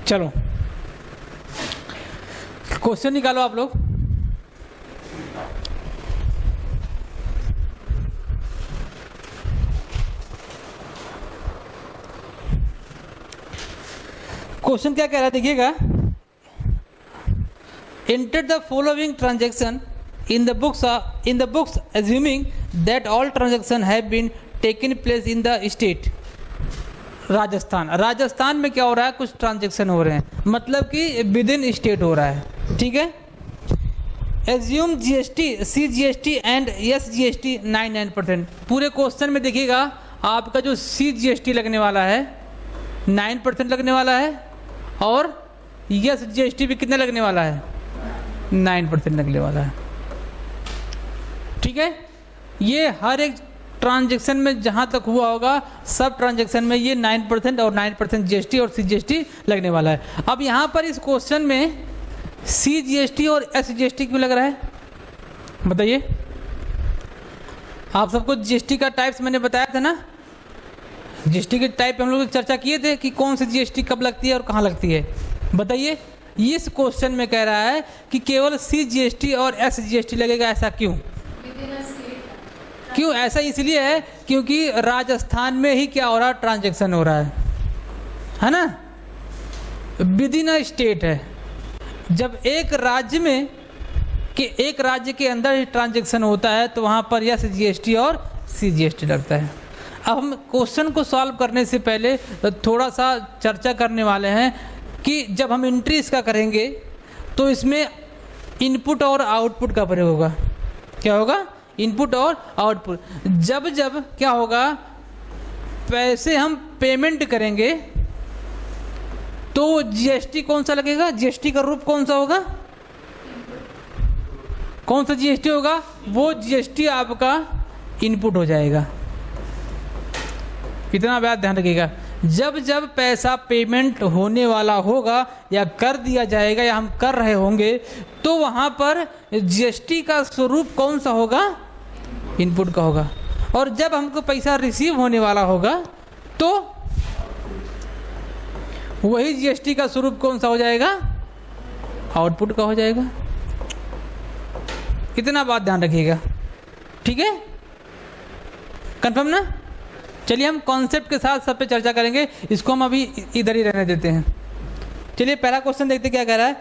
चलो क्वेश्चन निकालो आप लोग। क्वेश्चन क्या कह रहा है देखिएगा, enter the following transaction in the books assuming that all transaction have been taken place in the state Rajasthan में क्या हो रहा है, कुछ ट्रांजैक्शन हो रहे हैं, मतलब कि विद इन स्टेट हो रहा है, ठीक है। Assume GST, CGST and SGST 9% पूरे क्वेश्चन में देखिएगा आपका जो CGST लगने वाला है 9% लगने वाला है और SGST भी कितना लगने वाला है, 9% लगने वाला है, ठीक है। ये हर एक ट्रांजैक्शन में जहाँ तक हुआ होगा सब ट्रांजैक्शन में ये 9% और 9% GST और CGST लगने वाला है। अब यहाँ पर इस क्वेश्चन में CGST और SGST क्यों लग रहा है बताइए। आप सबको GST का टाइप्स मैंने बताया था ना, GST के टाइप हम लोग चर्चा किए थे कि कौन सी GST कब लगती है और कहाँ लगती है, बताइए। इस क्वेश्चन में कह रहा है कि केवल CGST और SGST लगेगा, ऐसा क्यों? क्यों ऐसा इसलिए है क्योंकि राजस्थान में ही क्या हो रहा है, ट्रांजैक्शन हो रहा है ना, विद इन अ स्टेट है। जब एक राज्य के अंदर ट्रांजैक्शन होता है तो वहाँ पर SGST और CGST लगता है। अब हम क्वेश्चन को सॉल्व करने से पहले थोड़ा सा चर्चा करने वाले हैं कि जब हम एंट्री इसका करेंगे तो इसमें इनपुट और आउटपुट का प्रयोग होगा। क्या होगा? इनपुट और आउटपुट। जब जब क्या होगा, पैसे हम पेमेंट करेंगे तो GST कौन सा लगेगा, GST का रूप कौन सा होगा, कौन सा GST होगा, वो GST आपका इनपुट हो जाएगा। इतना बात ध्यान रखिएगा, जब जब पैसा पेमेंट होने वाला होगा या कर दिया जाएगा या हम कर रहे होंगे तो वहाँ पर GST का स्वरूप कौन सा होगा, इनपुट का होगा। और जब हमको पैसा रिसीव होने वाला होगा तो वही GST का स्वरूप कौन सा हो जाएगा, आउटपुट का हो जाएगा। इतना बात ध्यान रखिएगा, ठीक है, कंफर्म ना। चलिए हम कॉन्सेप्ट के साथ सब पे चर्चा करेंगे, इसको हम अभी इधर ही रहने देते हैं। चलिए पहला क्वेश्चन देखते क्या कह रहा है।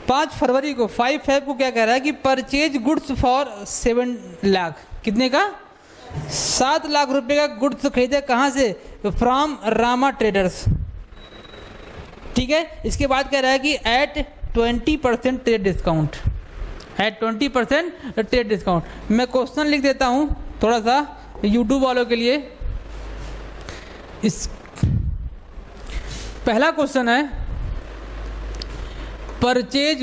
5 फरवरी को 5 फेब को क्या कह रहा है कि परचेज गुड्स फॉर 7 लाख, कितने का, 7 लाख रुपए का गुड्स खरीदे, कहाँ से, फ्रॉम रामा ट्रेडर्स, ठीक है। इसके बाद कह रहा है कि at 20% trade discount, at 20% trade discount. मैं क्वेश्चन लिख देता हूँ थोड़ा सा यूट्यूब वालों के लिए। इस पहला क्वेश्चन है परचेज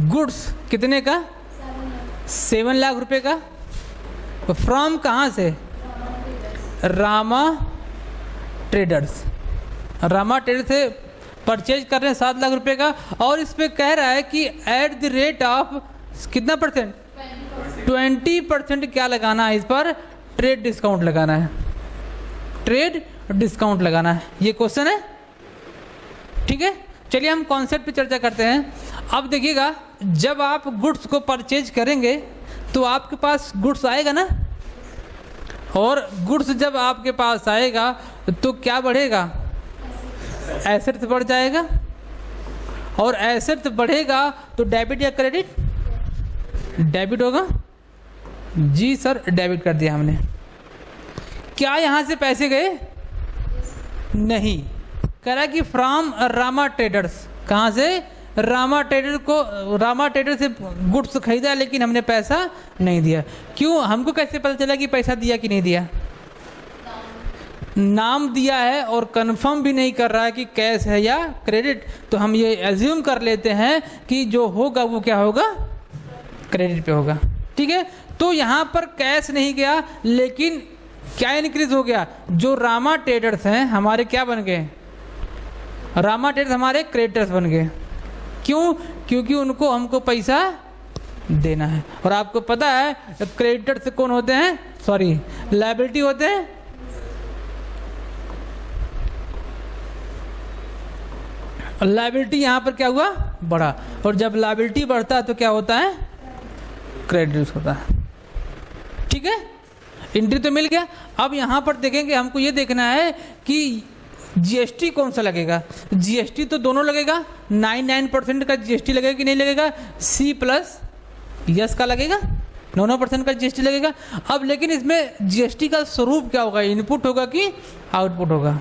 गुड्स कितने का, 7 लाख रुपए का, फ्रॉम कहाँ से, रामा ट्रेडर्स, रामा ट्रेडर्स से परचेज कर रहे हैं 7 लाख रुपए का। और इस पे कह रहा है कि एट द रेट ऑफ कितना परसेंट, 20% क्या लगाना है, इस पर ट्रेड डिस्काउंट लगाना है, ट्रेड डिस्काउंट लगाना है, ये क्वेश्चन है, ठीक है। चलिए हम कॉन्सेप्ट पे चर्चा करते हैं। अब देखिएगा, जब आप गुड्स को परचेज करेंगे तो आपके पास गुड्स आएगा ना, और गुड्स जब आपके पास आएगा तो क्या बढ़ेगा, एसेट्स बढ़ जाएगा, और एसेट्स बढ़ेगा तो डेबिट या क्रेडिट, डेबिट होगा। जी सर, डेबिट कर दिया हमने। क्या यहाँ से पैसे गए, नहीं, कह रहा है कि फ्रॉम रामा ट्रेडर्स, कहाँ से, रामा ट्रेडर से गुड्स खरीदा लेकिन हमने पैसा नहीं दिया। क्यों, हमको कैसे पता चला कि पैसा दिया कि नहीं दिया, नाम दिया है और कंफर्म भी नहीं कर रहा है कि कैश है या क्रेडिट, तो हम ये एज्यूम कर लेते हैं कि जो होगा वो क्या होगा, क्रेडिट पे होगा, ठीक है। तो यहाँ पर कैश नहीं गया लेकिन क्या इंक्रीज हो गया, जो रामा ट्रेडर्स हैं हमारे क्या बन गए, रामा ट्रेडर्स हमारे क्रेडिटर्स बन गए। क्यों, क्योंकि उनको हमको पैसा देना है। और आपको पता है क्रेडिटर्स कौन होते हैं, सॉरी लायबिलिटी होते हैं, लायबिलिटी यहाँ पर क्या हुआ, बढ़ा, और जब लायबिलिटी बढ़ता है तो क्या होता है, क्रेडिट होता है। ठीक है, एंट्री तो मिल गया। अब यहाँ पर देखेंगे, हमको ये देखना है कि जीएसटी कौन सा लगेगा। जीएसटी तो दोनों लगेगा, 99% का जीएसटी लगेगा कि नहीं लगेगा, सी प्लस यस का लगेगा, 9% का जीएसटी लगेगा। अब लेकिन इसमें जीएसटी का स्वरूप क्या होगा, इनपुट होगा कि आउटपुट होगा।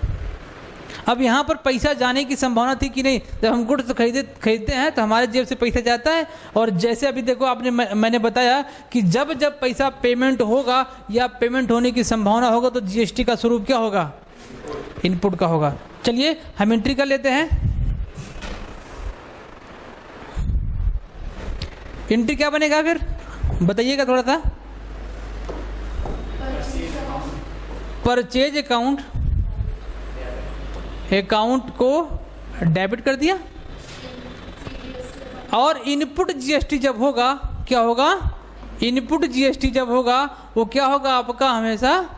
अब यहाँ पर पैसा जाने की संभावना थी कि नहीं, जब हम गुड्स खरीदते हैं तो हमारे जेब से पैसा जाता है, और जैसे अभी देखो आपने मैंने बताया कि जब जब पैसा पेमेंट होगा या पेमेंट होने की संभावना होगा तो जीएसटी का स्वरूप क्या होगा, इनपुट का होगा। चलिए हम एंट्री कर लेते हैं। एंट्री क्या बनेगा फिर बताइएगा थोड़ा सा। परचेज अकाउंट, अकाउंट को डेबिट कर दिया, और इनपुट जीएसटी जब होगा क्या होगा, इनपुट जीएसटी जब होगा वो क्या होगा आपका, हमेशा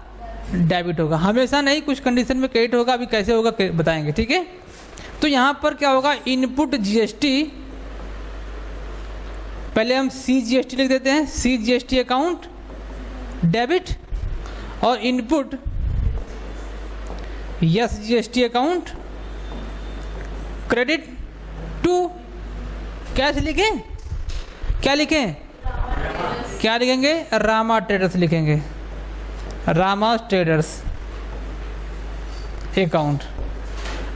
डेबिट होगा, हमेशा नहीं, कुछ कंडीशन में क्रेडिट होगा, अभी कैसे होगा बताएंगे। ठीक है, तो यहाँ पर क्या होगा, इनपुट जीएसटी, पहले हम सी जीएसटी लिख देते हैं, सी जीएसटी अकाउंट डेबिट, और input S GST account credit to, कैसे लिखें, क्या लिखें, क्या लिखेंगे, रामा ट्रेडर्स लिखेंगे, रामा ट्रेडर्स अकाउंट।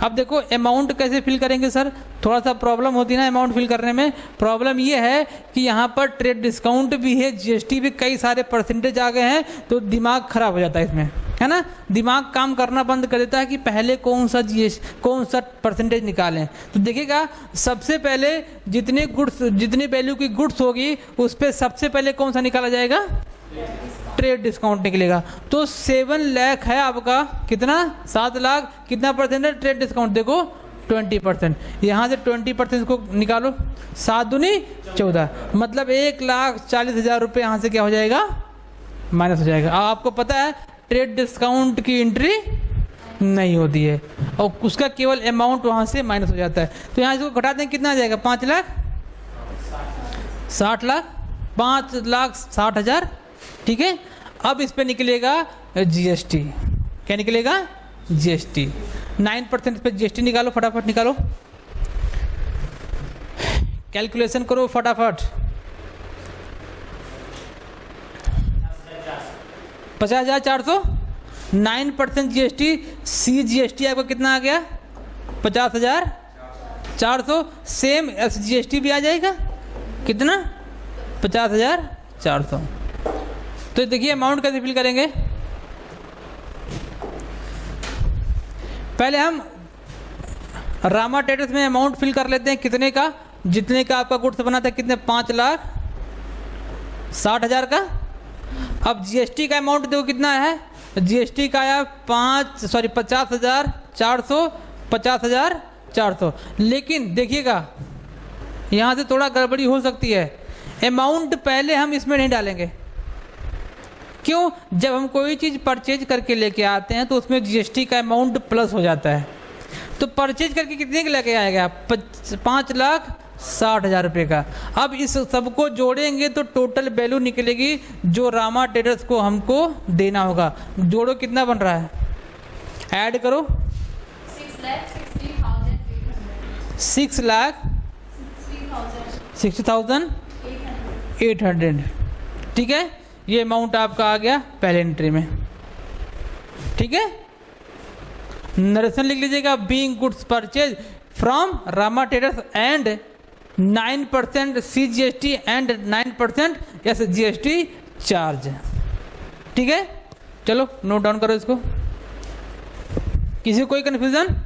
अब देखो अमाउंट कैसे फिल करेंगे सर, थोड़ा सा प्रॉब्लम होती है ना अमाउंट फिल करने में। प्रॉब्लम ये है कि यहाँ पर ट्रेड डिस्काउंट भी है, जीएसटी भी, कई सारे परसेंटेज आ गए हैं, तो दिमाग खराब हो जाता है इसमें, है ना, दिमाग काम करना बंद कर देता है कि पहले कौन सा परसेंटेज निकालें। तो देखिएगा, सबसे पहले जितनी वैल्यू की गुड्स होगी उस पर सबसे पहले कौन सा निकाला जाएगा, ट्रेड डिस्काउंट निकलेगा। तो 7 लाख है आपका, कितना, 7 लाख, कितना परसेंट है ट्रेड डिस्काउंट, देखो 20%, यहाँ से 20% को निकालो, 7 दूनी 14, मतलब 1,40,000 रुपये यहाँ से क्या हो जाएगा, माइनस हो जाएगा। आपको पता है ट्रेड डिस्काउंट की एंट्री नहीं होती है, और उसका केवल अमाउंट वहाँ से माइनस हो जाता है। तो यहाँ इसको घटा दें, कितना आ जाएगा, 5,60,000, 5,60,000। ठीक है, अब इस पे निकलेगा जीएसटी, क्या निकलेगा, जीएसटी, 9% पे जीएसटी निकालो, फटाफट निकालो, कैलकुलेशन करो फटाफट। 50,400, 9% जीएसटी, सी जीएसटी आपका कितना आ गया, 50,400, सेम एस जीएसटी भी आ जाएगा, कितना, 50,400। तो देखिए अमाउंट कैसे फिल करेंगे, पहले हम रामा ट्रेडर्स में अमाउंट फिल कर लेते हैं, कितने का, जितने का आपका गुड्स बना था, कितने, 5,60,000 का। अब जीएसटी का अमाउंट देखो कितना है, जीएसटी का आया 50,400, 50,400। लेकिन देखिएगा यहाँ से थोड़ा गड़बड़ी हो सकती है, अमाउंट पहले हम इसमें नहीं डालेंगे। क्यों, जब हम कोई चीज़ परचेज करके लेके आते हैं तो उसमें जीएसटी का अमाउंट प्लस हो जाता है। तो परचेज करके कितने का लेके आएगा, 5,60,000 रुपये का। अब इस सबको जोड़ेंगे तो टोटल वैल्यू निकलेगी जो रामा ट्रेडर्स को हमको देना होगा। जोड़ो कितना बन रहा है, ऐड करो, 6,60,800। ठीक है, ये अमाउंट आपका आ गया पहले एंट्री में। ठीक है, नरेशन लिख लीजिएगा, being goods purchase from Rama traders and 9% CGST and 9% SGST charge. ठीक है, चलो नोट डाउन करो इसको। किसी को कोई कन्फ्यूजन?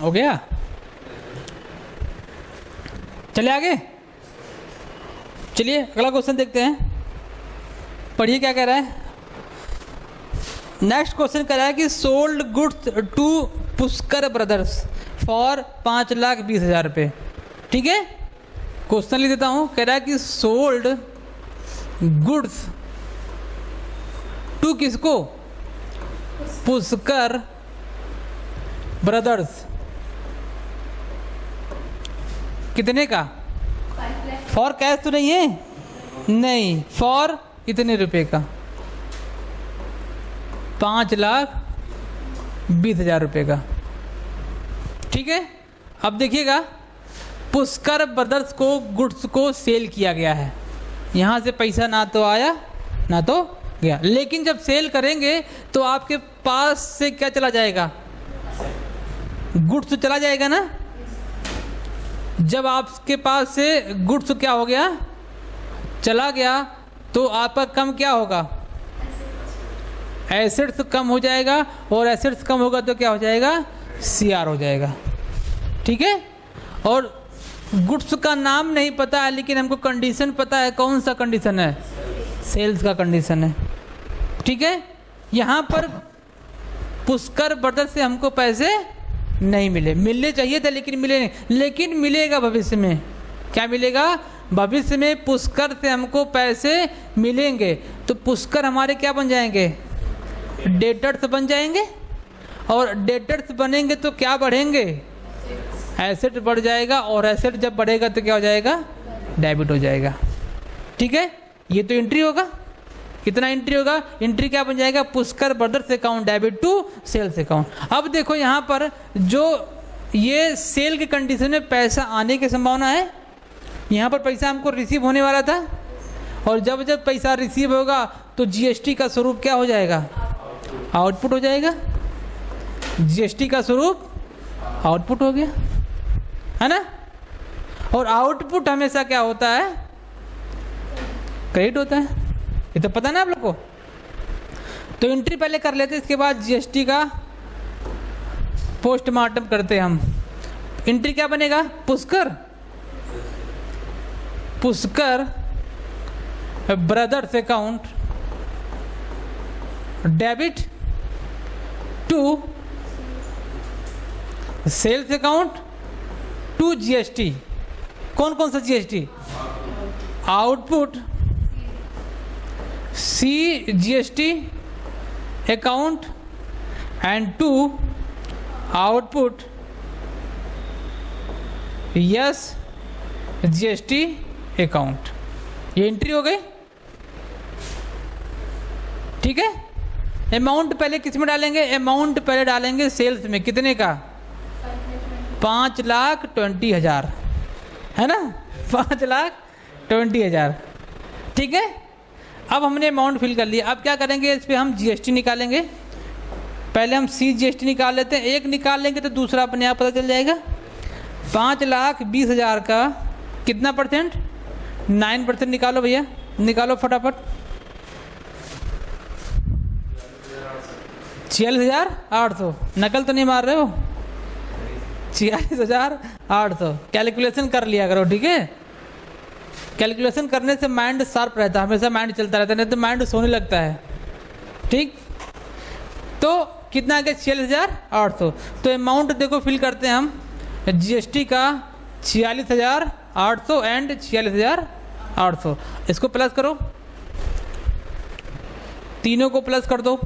हो गया? चलिए आगे, चलिए अगला क्वेश्चन देखते हैं। पढ़िए क्या कह रहा है। नेक्स्ट क्वेश्चन कह रहा है कि sold goods to Pushkar brothers for 5,20,000 रुपये। ठीक है, क्वेश्चन लिख देता हूँ। कह रहा है कि सोल्ड गुड्स टू किसको? पुष्कर ब्रदर्स। कितने का? फॉर कैश तो नहीं है? नहीं, फॉर इतने रुपए का, 5,20,000 रुपये का। ठीक है, अब देखिएगा, पुष्कर ब्रदर्स को गुड्स को सेल किया गया है। यहाँ से पैसा ना तो आया ना तो गया, लेकिन जब सेल करेंगे तो आपके पास से क्या चला जाएगा? गुड्स तो चला जाएगा ना। जब आपके पास से गुड्स क्या हो गया? चला गया, तो आपका कम क्या होगा? एसेट्स कम हो जाएगा, और एसेट्स कम होगा तो क्या हो जाएगा? सीआर हो जाएगा। ठीक है, और गुड्स का नाम नहीं पता है, लेकिन हमको कंडीशन पता है। कौन सा कंडीशन है? सेल्स का कंडीशन है। ठीक है, यहाँ पर पुष्कर ब्रदर्स से हमको पैसे नहीं मिले, मिलने चाहिए थे लेकिन मिले नहीं, लेकिन मिलेगा भविष्य में। क्या मिलेगा? भविष्य में पुष्कर से हमको पैसे मिलेंगे, तो पुष्कर हमारे क्या बन जाएंगे? डेटर्स बन जाएंगे, और डेटर्स बनेंगे तो क्या बढ़ेंगे? एसेट बढ़ जाएगा, और एसेट जब बढ़ेगा तो क्या हो जाएगा? डेबिट हो जाएगा। ठीक है, ये तो एंट्री होगा। कितना एंट्री होगा? एंट्री क्या बन जाएगा? Pushkar brothers account debit to sales account. अब देखो यहाँ पर जो ये सेल के कंडीशन में पैसा आने की संभावना है, यहाँ पर पैसा हमको रिसीव होने वाला था, और जब जब पैसा रिसीव होगा तो जीएसटी का स्वरूप क्या हो जाएगा? आउटपुट हो जाएगा। जीएसटी का स्वरूप आउटपुट हो गया, है ना। और आउटपुट हमेशा क्या होता है? क्रेडिट होता है। ये तो पता ना आप लोग को। तो एंट्री पहले कर लेते हैं, इसके बाद जीएसटी का पोस्टमार्टम करते हैं हम। एंट्री क्या बनेगा? Pushkar brothers account debit to sales account to GST. कौन कौन सा GST? Output C GST account and to output S GST account. ये एंट्री हो गई। ठीक है, अमाउंट पहले किस में डालेंगे? अमाउंट पहले डालेंगे सेल्स में। कितने का? 5,20,000, है ना। 5,20,000। ठीक है, अब हमने अमाउंट फिल कर लिया। अब क्या करेंगे? इस पर हम जीएसटी निकालेंगे। पहले हम सी जीएसटी निकाल लेते हैं। एक निकाल लेंगे तो दूसरा अपने आप पता चल जाएगा। 5,20,000 का कितना परसेंट? 9% निकालो भैया, निकालो फटाफट। 46,800। नकल तो नहीं मार रहे हो? 46,800। कैलकुलेशन कर लिया करो, ठीक है। कैलकुलेशन करने से माइंड शार्प रहता है, हमेशा माइंड चलता रहता है, नहीं तो माइंड सोने लगता है। ठीक, तो कितना आ गया? 46,800। तो अमाउंट देखो फिल करते हैं हम। जीएसटी का 46,800 एंड 46,800। इसको प्लस करो, तीनों को प्लस कर दो।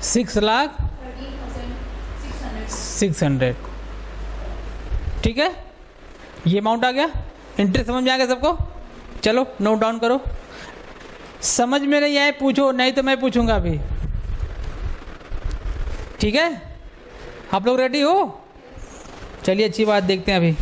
$6,13,600। ठीक है, ये अमाउंट आ गया। इंटरेस्ट समझ में आ गया सबको? चलो नोट डाउन करो। समझ में नहीं आए पूछो, नहीं तो मैं पूछूंगा अभी। ठीक है, आप लोग रेडी हो? चलिए अच्छी बात देखते हैं अभी।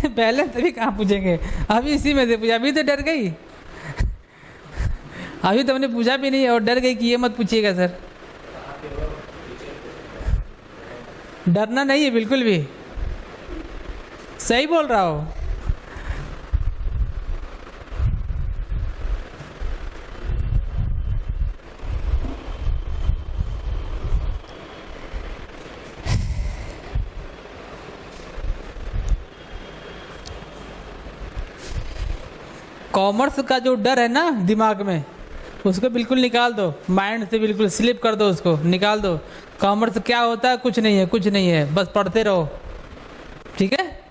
बैलेंस अभी कहाँ पूछेंगे? अभी इसी में से पूछा, अभी तो डर गई। अभी तो हमने पूछा भी नहीं और डर गई कि ये मत पूछिएगा सर। डरना नहीं है बिल्कुल भी, सही बोल रहा हो। कॉमर्स का जो डर है ना दिमाग में, उसको बिल्कुल निकाल दो, माइंड से बिल्कुल स्लिप कर दो, उसको निकाल दो। कॉमर्स क्या होता है? कुछ नहीं है, कुछ नहीं है, बस पढ़ते रहो, ठीक है।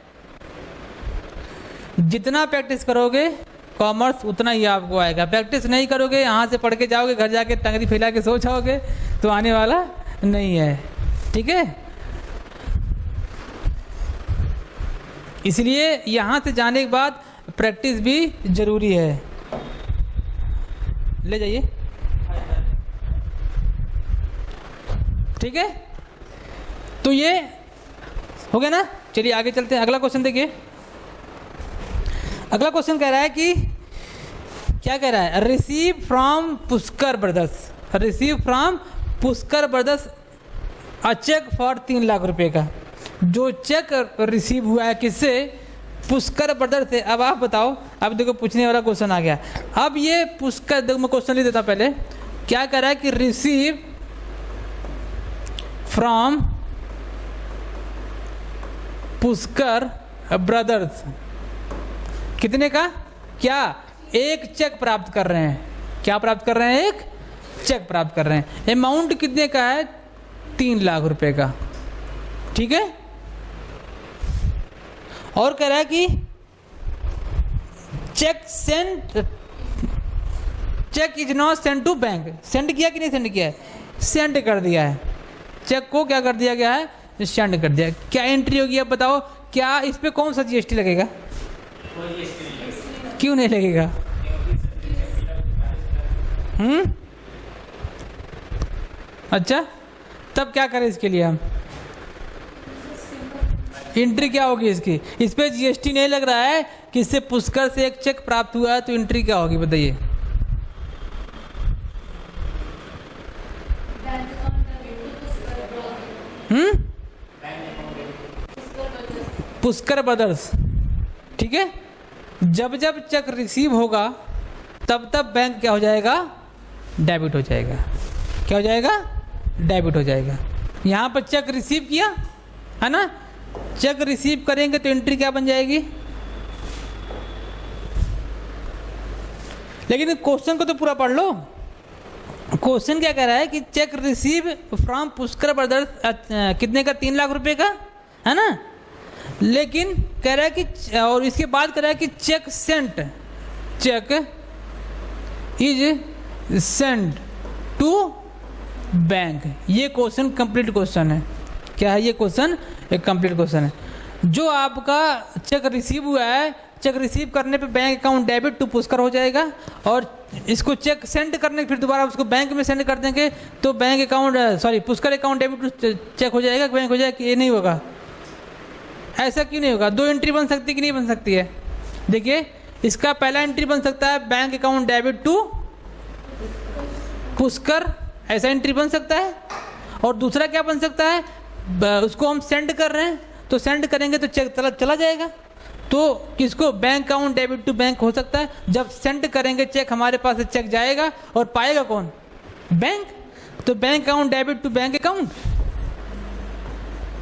जितना प्रैक्टिस करोगे कॉमर्स उतना ही आपको आएगा। प्रैक्टिस नहीं करोगे, यहाँ से पढ़ के जाओगे, घर जाके टंगरी फैला के सो जाओगे, तो आने वाला नहीं है, ठीक है। इसलिए यहाँ से जाने के बाद प्रैक्टिस भी जरूरी है। ले जाइए, ठीक है। तो ये हो गया ना। चलिए आगे चलते हैं, अगला क्वेश्चन देखिए। अगला क्वेश्चन कह रहा है कि क्या कह रहा है? Receive from Pushkar brothers, receive from Pushkar brothers a cheque for 3 lakh रुपए का। जो चेक रिसीव हुआ है किससे? पुष्कर ब्रदर्स से। अब आप बताओ, अब देखो पूछने वाला क्वेश्चन आ गया। अब ये पुष्कर, देखो मैं क्वेश्चन लिख देता हूं पहले। क्या कह रहा है कि रिसीव फ्रॉम पुष्कर ब्रदर्स कितने का? क्या? एक चेक प्राप्त कर रहे हैं। क्या प्राप्त कर रहे हैं? एक चेक प्राप्त कर रहे हैं। अमाउंट कितने का है? 3 लाख रुपए का, ठीक है। और कह रहा है कि cheque is not send to bank. Send किया कि नहीं सेंड किया है? सेंड कर दिया है। चेक को क्या कर दिया गया है? सेंड कर दिया। क्या एंट्री होगी? अब बताओ, क्या इस पे कौन सा जीएसटी लगेगा? क्यों नहीं लगेगा? अच्छा, तब क्या करें इसके लिए हम? एंट्री क्या होगी इसकी? इस पे जीएसटी नहीं लग रहा है कि इससे पुष्कर से एक चेक प्राप्त हुआ है, तो एंट्री क्या होगी बताइए? पुष्कर ब्रदर्स, ठीक है। जब जब चेक रिसीव होगा तब तब बैंक क्या हो जाएगा? डेबिट हो जाएगा। क्या हो जाएगा? डेबिट हो जाएगा। यहाँ पर चेक रिसीव किया है ना, चेक रिसीव करेंगे तो एंट्री क्या बन जाएगी? लेकिन क्वेश्चन को तो पूरा पढ़ लो। क्वेश्चन क्या कह रहा है कि check receive from Pushkar brothers कितने का? 3 लाख रुपए का, है ना। लेकिन कह रहा है कि, और इसके बाद कह रहा है कि cheque sent, cheque is send to bank. ये क्वेश्चन कंप्लीट क्वेश्चन है। क्या है ये क्वेश्चन? एक कंप्लीट क्वेश्चन है। जो आपका चेक रिसीव हुआ है, चेक रिसीव करने पे bank account debit to Pushkar हो जाएगा, और इसको चेक सेंड करने फिर दोबारा उसको बैंक में सेंड कर देंगे तो bank account, sorry, Pushkar account debit to cheque हो जाएगा, बैंक हो जाएगा। ये नहीं होगा। ऐसा क्यों नहीं होगा? 2 एंट्री बन सकती है कि नहीं बन सकती है? देखिए, इसका पहला एंट्री बन सकता है bank account debit to Pushkar, ऐसा एंट्री बन सकता है। और दूसरा क्या बन सकता है? उसको हम सेंड कर रहे हैं, तो सेंड करेंगे तो चेक चला जाएगा। तो किसको? Bank account debit to bank हो सकता है। जब सेंड करेंगे चेक, हमारे पास से चेक जाएगा और पाएगा कौन? बैंक। तो bank account debit to bank account,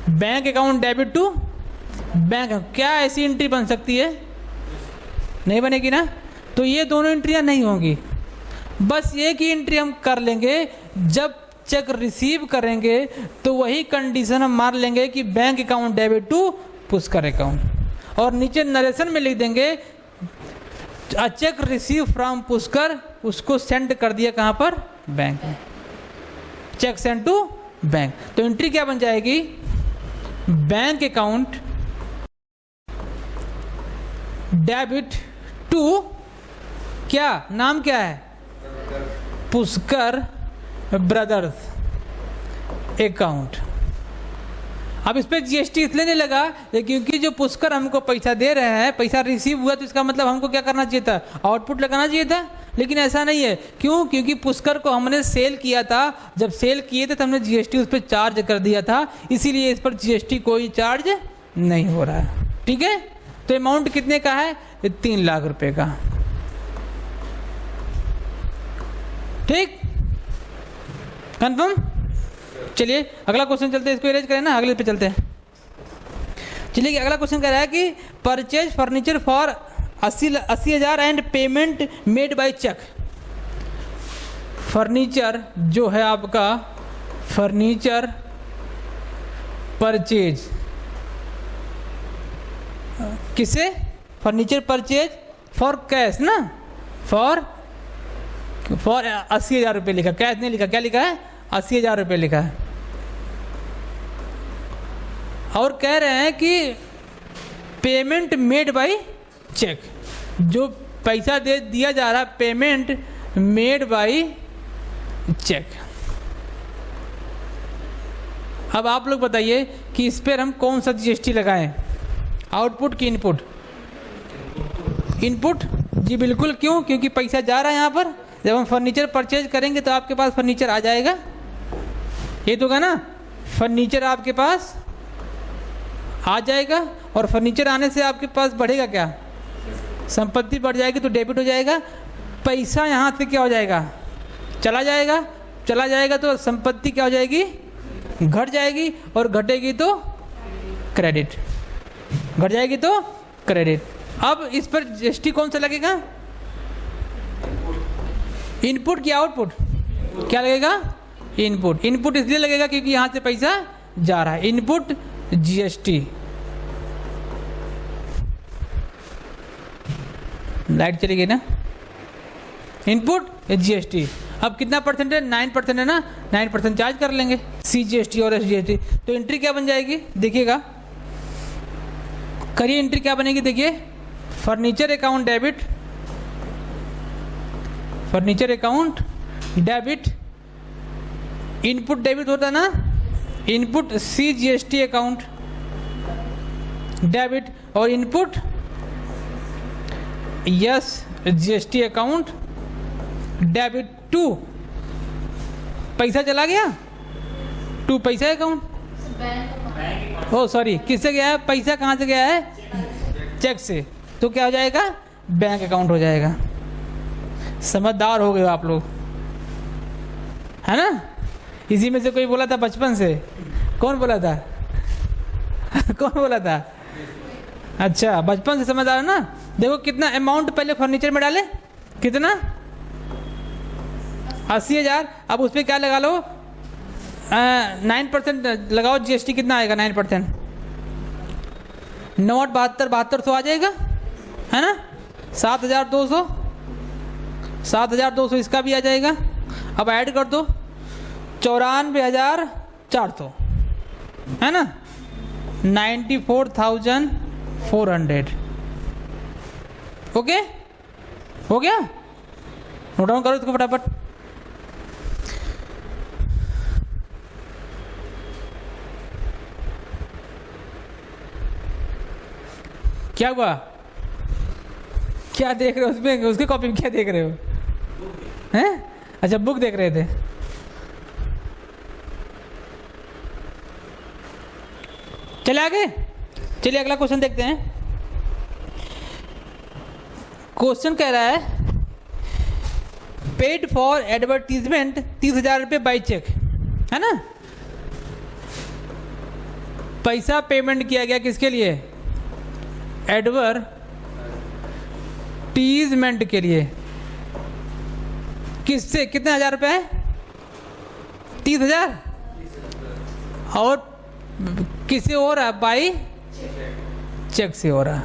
bank account debit to bank. क्या ऐसी एंट्री बन सकती है? नहीं बनेगी ना। तो ये दोनों एंट्रियां नहीं होंगी। बस एक ही एंट्री हम कर लेंगे, जब चेक रिसीव करेंगे तो वही कंडीशन हम मार लेंगे कि bank account debit to Pushkar account, और नीचे नरेशन में लिख देंगे चेक रिसीव फ्रॉम पुष्कर, उसको सेंड कर दिया कहाँ पर? बैंक में। Cheque send to bank. तो एंट्री क्या बन जाएगी? बैंक अकाउंट डेबिट टू, क्या नाम क्या है? Pushkar brothers account. अब इस पर जीएसटी इसलिए नहीं लगा क्योंकि जो पुष्कर हमको पैसा दे रहे हैं, पैसा रिसीव हुआ, तो इसका मतलब हमको क्या करना चाहिए था, आउटपुट लगाना चाहिए था। लेकिन ऐसा नहीं है। क्यों? क्योंकि पुष्कर को हमने सेल किया था, जब सेल किए थे तो हमने जीएसटी उस पर चार्ज कर दिया था, इसीलिए इस पर जीएसटी कोई चार्ज नहीं हो रहा है। ठीक है, तो अमाउंट कितने का है? 3 लाख रुपए का। ठीक, कंफर्म? चलिए अगला क्वेश्चन चलते हैं, इसको इरेज करें ना, अगले पे चलते हैं। चलिए अगला क्वेश्चन कह रहा है कि purchase furniture for 80,000 and payment made by cheque. Furniture जो है आपका, फर्नीचर परचेज किसे? फर्नीचर परचेज फॉर कैश ना, फॉर 80,000 रुपये लिखा, कैश नहीं लिखा। क्या लिखा है? 80,000 रुपये लिखा है। और कह रहे हैं कि पेमेंट मेड बाय चेक, जो पैसा दे दिया जा रहा है, पेमेंट मेड बाय चेक। अब आप लोग बताइए कि इस पर हम कौन सा जीएसटी लगाएं, आउटपुट की इनपुट? इनपुट जी बिल्कुल। क्यों? क्योंकि पैसा जा रहा है यहाँ पर। जब हम फर्नीचर परचेज करेंगे तो आपके पास फर्नीचर आ जाएगा, ये तो ना, फर्नीचर आपके पास आ जाएगा। और फर्नीचर आने से आपके पास बढ़ेगा क्या? संपत्ति बढ़ जाएगी, तो डेबिट हो जाएगा। पैसा यहाँ से क्या हो जाएगा? चला जाएगा। चला जाएगा तो संपत्ति क्या हो जाएगी? घट जाएगी। और घटेगी तो क्रेडिट, घट जाएगी तो क्रेडिट। अब इस पर जीएसटी कौन सा लगेगा? इनपुट की आउटपुट? क्या लगेगा? इनपुट। इनपुट इसलिए लगेगा क्योंकि यहाँ से पैसा जा रहा है। Input GST. लाइट चली गई ना? Input GST. अब कितना परसेंट है? 9% है ना, 9% चार्ज कर लेंगे, सीजीएसटी और एसजीएसटी। तो एंट्री क्या बन जाएगी? देखिएगा, करिए एंट्री क्या बनेगी। देखिए, furniture account debit, furniture account debit, input debit होता है ना, इनपुट सीजीएसटी अकाउंट डेबिट, और input S GST account debit to पैसा चला गया, टू पैसा अकाउंट। ओ सॉरी, किससे गया है पैसा? कहाँ से गया है? चेक से। तो क्या हो जाएगा? बैंक अकाउंट हो जाएगा। समझदार हो गए आप लोग, है ना? इसी में से कोई बोला था बचपन से। कौन बोला था? कौन बोला था? अच्छा, बचपन से समझदार है ना। देखो कितना अमाउंट पहले फर्नीचर में डाले, कितना? 80,000। अब उस पर क्या लगा लो? 9% लगाओ, जीएसटी कितना आएगा? 9%। 9 8 7200 आ जाएगा, है ना? 7,200, 7,200 इसका भी आ जाएगा। अब ऐड कर दो, 94,400, है ना? 94,400। ओके, हो गया? नोट डाउन करो इसको फटाफट। क्या हुआ? क्या देख रहे हो उसमें? उसकी कॉपी में क्या देख रहे हो? हैं? अच्छा, बुक देख रहे थे। चले आगे, चलिए अगला क्वेश्चन देखते हैं। क्वेश्चन कह रहा है पेड फॉर एडवर्टीजमेंट 30,000 रुपये बाई चेक, है ना? पैसा पेमेंट किया गया किसके लिए? एडवर्टीजमेंट के लिए। किससे? कितने हजार रुपये है? 30,000। और किससे हो रहा है? बाई चेक से हो रहा है।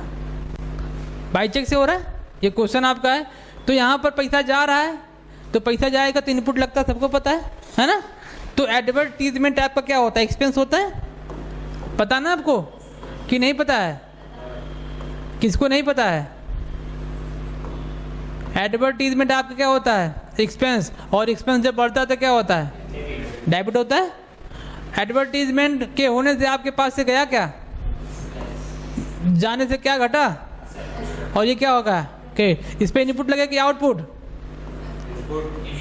बाई चेक से हो रहा है, ये क्वेश्चन आपका है। तो यहाँ पर पैसा जा रहा है, तो पैसा जाएगा तो इनपुट लगता है, सबको पता है ना? तो एडवर्टीजमेंट आपका क्या होता है? एक्सपेंस होता है। पता ना आपको कि नहीं पता है? किसको नहीं पता है? एडवर्टीजमेंट आपका क्या होता है? एक्सपेंस। और एक्सपेंस जब बढ़ता है तो क्या होता है? डेबिट होता है। एडवर्टीजमेंट के होने से आपके पास से गया क्या, जाने से क्या घटा, और ये क्या होगा कि इस पे इनपुट लगेगा कि आउटपुट,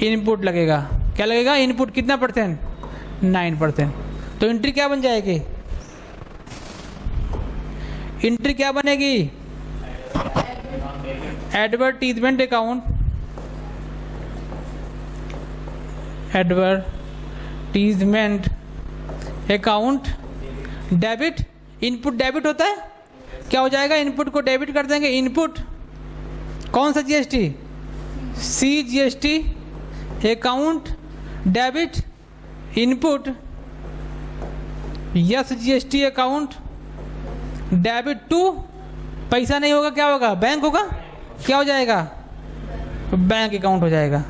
इनपुट लगेगा। क्या लगेगा, इनपुट। कितना परसेंट, 9%। तो एंट्री क्या बन जाएगी, एंट्री क्या बनेगी, advertisement account, advertisement account debit. Input debit होता है, क्या हो जाएगा, इनपुट को डेबिट कर देंगे। इनपुट कौन सा GST, C GST, account debit input, S GST account debit to, पैसा नहीं होगा, क्या होगा, बैंक होगा, क्या हो जाएगा, बैंक अकाउंट हो जाएगा।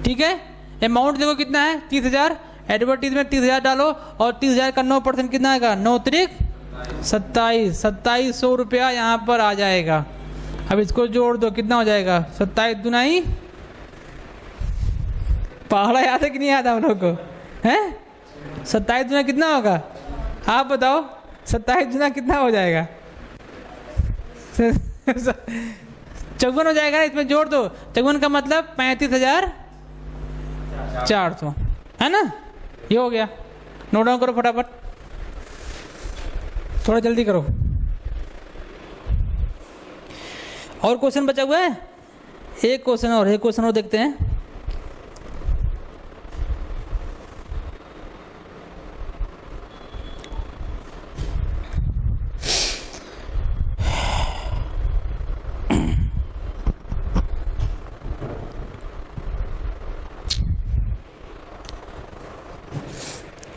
ठीक है, अमाउंट देखो कितना है, 30,000। एडवर्टीजमेंट 30,000 डालो और 30,000 का 9% कितना आएगा, 9 त्रिक 27,000 रुपया यहाँ पर आ जाएगा। अब इसको जोड़ दो, कितना हो जाएगा, 27 दुनाई, पहाड़ा याद है कि नहीं याद हम लोग को, हैं 27 दुना कितना होगा, आप बताओ, 27 दुना कितना हो जाएगा, 54 हो जाएगा ना, इसमें जोड़ दो। 54 का मतलब 35,400 है ना, ये हो गया। नोट डाउन करो फटाफट, थोड़ा जल्दी करो। और क्वेश्चन बचा हुआ है, एक क्वेश्चन और देखते हैं।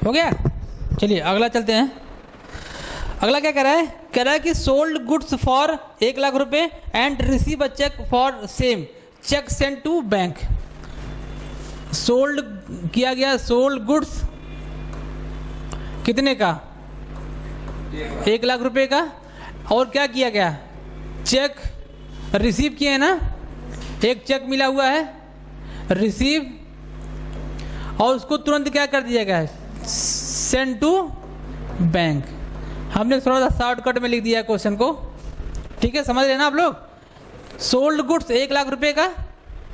हो गया, चलिए अगला चलते हैं। अगला क्या कह रहा है, कह रहा है कि सोल्ड गुड्स फॉर 1 लाख रुपए and receive a cheque for same, cheque send to bank. Sold किया गया, सोल्ड गुड्स कितने का, 1 लाख रुपए का, और क्या किया गया, चेक रिसीव किए हैं ना, एक चेक मिला हुआ है रिसीव, और उसको तुरंत क्या कर दिया गया है, सेंड टू बैंक। हमने थोड़ा सा शॉर्टकट में लिख दिया क्वेश्चन को, ठीक है, समझ रहे हैं ना आप लोग। सोल्ड गुड्स 1 लाख रुपए का,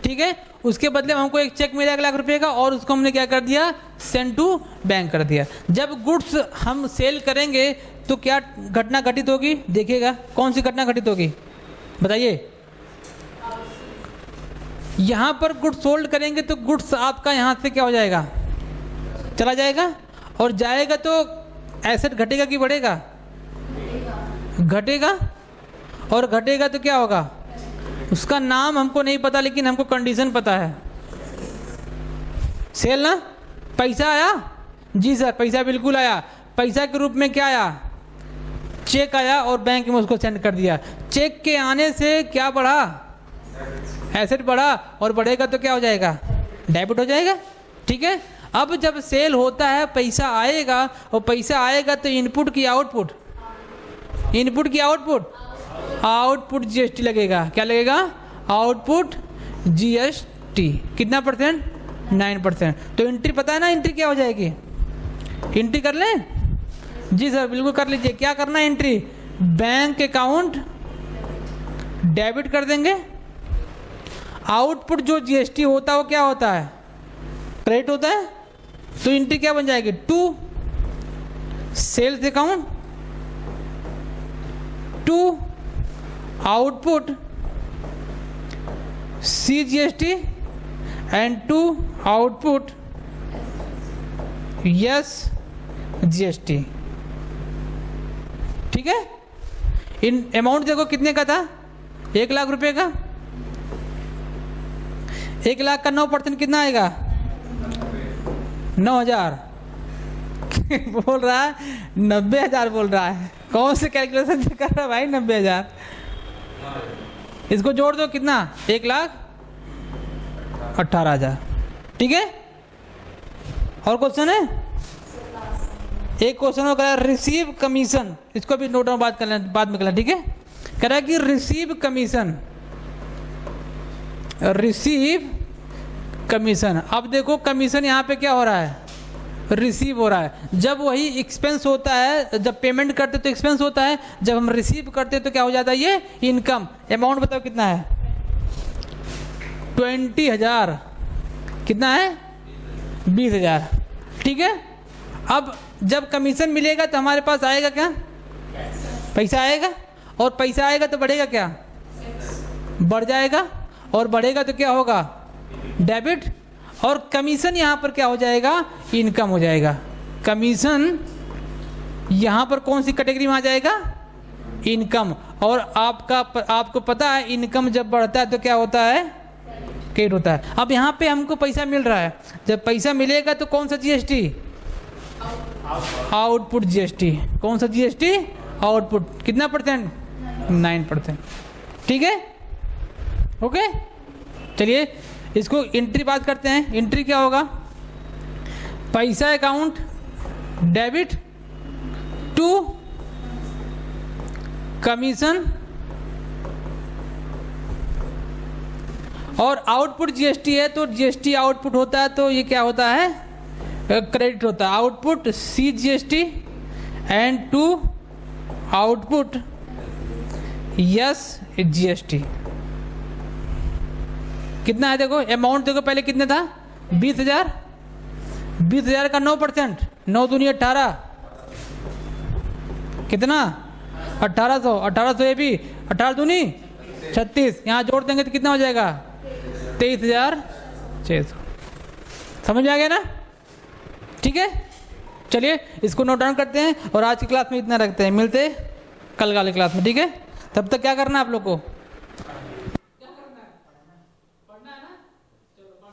ठीक है, उसके बदले में हमको एक चेक मिला 1 लाख रुपए का, और उसको हमने क्या कर दिया, सेंड टू बैंक कर दिया। जब गुड्स हम सेल करेंगे तो क्या घटना घटित होगी, देखिएगा कौन सी घटना घटित होगी, बताइए। यहाँ पर गुड्स सोल्ड करेंगे तो गुड्स आपका यहाँ से क्या हो जाएगा, चला जाएगा, और जाएगा तो एसेट घटेगा कि बढ़ेगा, घटेगा, और घटेगा तो क्या होगा, उसका नाम हमको नहीं पता लेकिन हमको कंडीशन पता है, सेल ना। पैसा आया, जी सर पैसा बिल्कुल आया, पैसा के रूप में क्या आया, चेक आया, और बैंक में उसको सेंड कर दिया। चेक के आने से क्या बढ़ा, एसेट बढ़ा, और बढ़ेगा तो क्या हो जाएगा, डेबिट हो जाएगा। ठीक है, अब जब सेल होता है पैसा आएगा, और पैसा आएगा तो इनपुट की आउटपुट, इनपुट की आउटपुट, आउटपुट जीएसटी लगेगा। क्या लगेगा, आउटपुट जीएसटी। कितना परसेंट, 9%। तो एंट्री पता है ना, एंट्री क्या हो जाएगी, एंट्री कर लें, जी सर बिल्कुल कर लीजिए। क्या करना है, एंट्री बैंक अकाउंट डेबिट कर देंगे, आउटपुट जो जीएसटी होता है वो क्या होता है, क्रेडिट होता है। तो एंट्री क्या बन जाएगी, to sales account, to output CGST and to output S GST। ठीक है, इन अमाउंट देखो कितने का था, 1 लाख रुपए का। 1 लाख का 9% कितना आएगा, 9,000 बोल रहा है, 90,000 बोल रहा है। कौन से कैलकुलेशन से कर रहा है भाई, 90,000। इसको जोड़ दो, कितना, 1,18,000। ठीक है, और क्वेश्चन है, एक क्वेश्चन हो गया रिसीव कमीशन, इसको भी नोट डाउन बात कर लें, बाद में कर लें। ठीक है, कह रहा है कि रिसीव कमीशन, रिसीव कमीशन। अब देखो कमीशन यहाँ पे क्या हो रहा है, रिसीव हो रहा है। जब वही एक्सपेंस होता है, जब पेमेंट करते तो एक्सपेंस होता है, जब हम रिसीव करते तो क्या हो जाता है, ये इनकम। अमाउंट बताओ कितना है, 20,000। कितना है, 20,000। ठीक है। अब जब कमीशन मिलेगा तो हमारे पास आएगा क्या, पैसा आएगा, और पैसा आएगा तो बढ़ेगा क्या, बढ़ जाएगा, और बढ़ेगा तो क्या होगा, डेबिट, और कमीशन यहाँ पर क्या हो जाएगा, इनकम हो जाएगा। कमीशन यहाँ पर कौन सी कैटेगरी में आ जाएगा, इनकम। और आपको पता है इनकम जब बढ़ता है तो क्या होता है, क्रेडिट होता है। अब यहाँ पे हमको पैसा मिल रहा है, जब पैसा मिलेगा तो कौन सा जीएसटी, आउटपुट जीएसटी। कौन सा जीएसटी, आउटपुट। कितना %, 9%। ठीक है, ओके। चलिए इसको एंट्री बात करते हैं। एंट्री क्या होगा, पैसा अकाउंट डेबिट टू कमीशन, और आउटपुट जीएसटी है तो जीएसटी आउटपुट होता है तो ये क्या होता है, क्रेडिट होता है। Output C GST and to output S GST. कितना है देखो, अमाउंट देखो पहले कितने था, 20,000। 20,000 का 9%, 9 दूनी 18, कितना 1800। 1800 ये भी 18 दूनी 36, यहाँ जोड़ देंगे तो कितना हो जाएगा, 23,600। समझ में आ गया ना। ठीक है, चलिए इसको नोट डाउन करते हैं और आज की क्लास में इतना रखते हैं। मिलते हैं कल वाली क्लास में। ठीक है, तब तक क्या करना है आप लोग को,